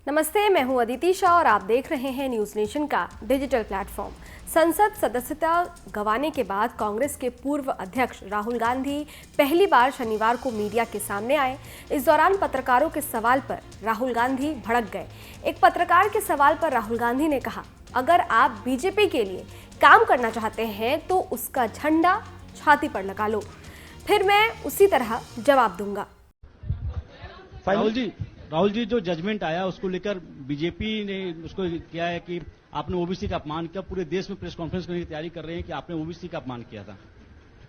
नमस्ते, मैं हूं अदिति शाह और आप देख रहे हैं न्यूज नेशन का डिजिटल प्लेटफॉर्म। संसद सदस्यता गंवाने के बाद कांग्रेस के पूर्व अध्यक्ष राहुल गांधी पहली बार शनिवार को मीडिया के सामने आए। इस दौरान पत्रकारों के सवाल पर राहुल गांधी भड़क गए। एक पत्रकार के सवाल पर राहुल गांधी ने कहा, अगर आप बीजेपी के लिए काम करना चाहते हैं तो उसका झंडा छाती पर लगा लो, फिर मैं उसी तरह जवाब दूंगा। राहुल जी, जो जजमेंट आया उसको लेकर बीजेपी ने उसको किया है कि आपने ओबीसी का अपमान किया। पूरे देश में प्रेस कॉन्फ्रेंस करने की तैयारी कर रहे हैं कि आपने ओबीसी का अपमान किया था।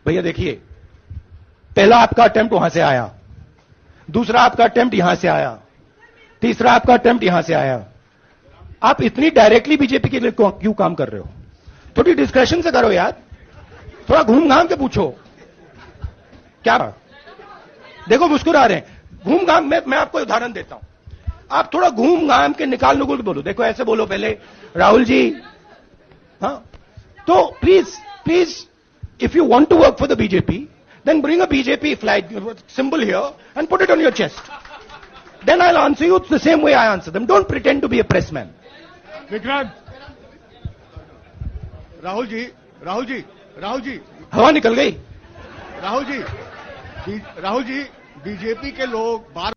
भैया देखिए, पहला आपका अटेम्प्ट वहां से आया, दूसरा आपका अटेम्प्ट यहां से आया, तीसरा आपका अटेम्प्ट यहां से आया। आप इतनी डायरेक्टली बीजेपी के लिए क्यों काम कर रहे हो? थोड़ी डिस्कशन से करो यार, थोड़ा घूम घाम के पूछो। क्या देखो मुस्कुरा रहे हैं, घूम घाम में। मैं आपको उदाहरण देता हूं, आप थोड़ा घूम घाम के निकाल नुकुल के बोलो। देखो ऐसे बोलो पहले, राहुल जी, हाँ तो please if you want to work for the BJP then bring a BJP flag symbol here and put it on your chest, then I will answer you the same way I answer them. Don't pretend to be a pressman. Vikrant, Rahul ji हवा निकल गई। Rahul ji, BJP के लोग बार।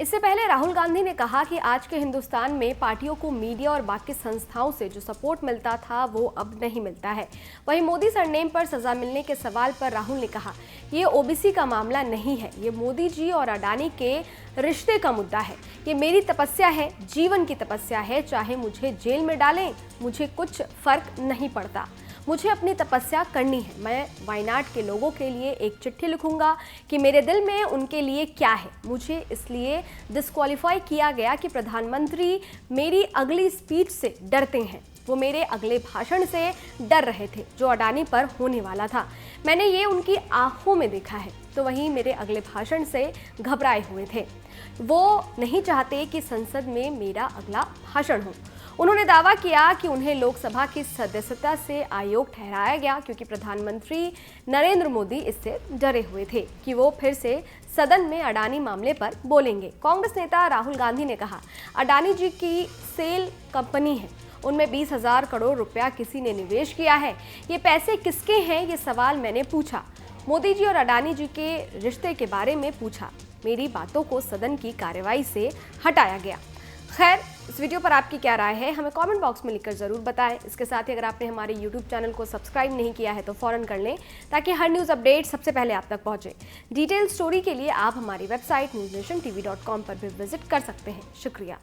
इससे पहले राहुल गांधी ने कहा कि आज के हिंदुस्तान में पार्टियों को मीडिया और बाकी संस्थाओं से जो सपोर्ट मिलता था वो अब नहीं मिलता है। वहीं मोदी सरनेम पर सजा मिलने के सवाल पर राहुल ने कहा, ये ओबीसी का मामला नहीं है, ये मोदी जी और अडानी के रिश्ते का मुद्दा है। ये मेरी तपस्या है, जीवन की तपस्या है। चाहे मुझे जेल में डालें, मुझे कुछ फर्क नहीं पड़ता। मुझे अपनी तपस्या करनी है। मैं वायनाड के लोगों के लिए एक चिट्ठी लिखूंगा कि मेरे दिल में उनके लिए क्या है। मुझे इसलिए डिस्क्वालीफाई किया गया कि प्रधानमंत्री मेरी अगली स्पीच से डरते हैं। वो मेरे अगले भाषण से डर रहे थे जो अडानी पर होने वाला था। मैंने ये उनकी आंखों में देखा है। तो वहीं मेरे अगले भाषण से घबराए हुए थे। वो नहीं चाहते कि संसद में मेरा अगला भाषण हो। उन्होंने दावा किया कि उन्हें लोकसभा की सदस्यता से अयोग्य ठहराया गया क्योंकि प्रधानमंत्री नरेंद्र मोदी इससे डरे हुए थे कि वो फिर से सदन में अडानी मामले पर बोलेंगे। कांग्रेस नेता राहुल गांधी ने कहा, अडानी जी की सेल कंपनी है, उनमें 20,000 करोड़ रुपया किसी ने निवेश किया है। ये पैसे किसके हैं, ये सवाल मैंने पूछा। मोदी जी और अडानी जी के रिश्ते के बारे में पूछा। मेरी बातों को सदन की कार्यवाही से हटाया गया। खैर, इस वीडियो पर आपकी क्या राय है, हमें कमेंट बॉक्स में लिखकर जरूर बताएं। इसके साथ ही अगर आपने हमारे YouTube चैनल को सब्सक्राइब नहीं किया है तो फौरन कर लें ताकि हर न्यूज़ अपडेट सबसे पहले आप तक पहुंचे। डिटेल स्टोरी के लिए आप हमारी वेबसाइट newsnationtv.com पर भी विजिट कर सकते हैं। शुक्रिया।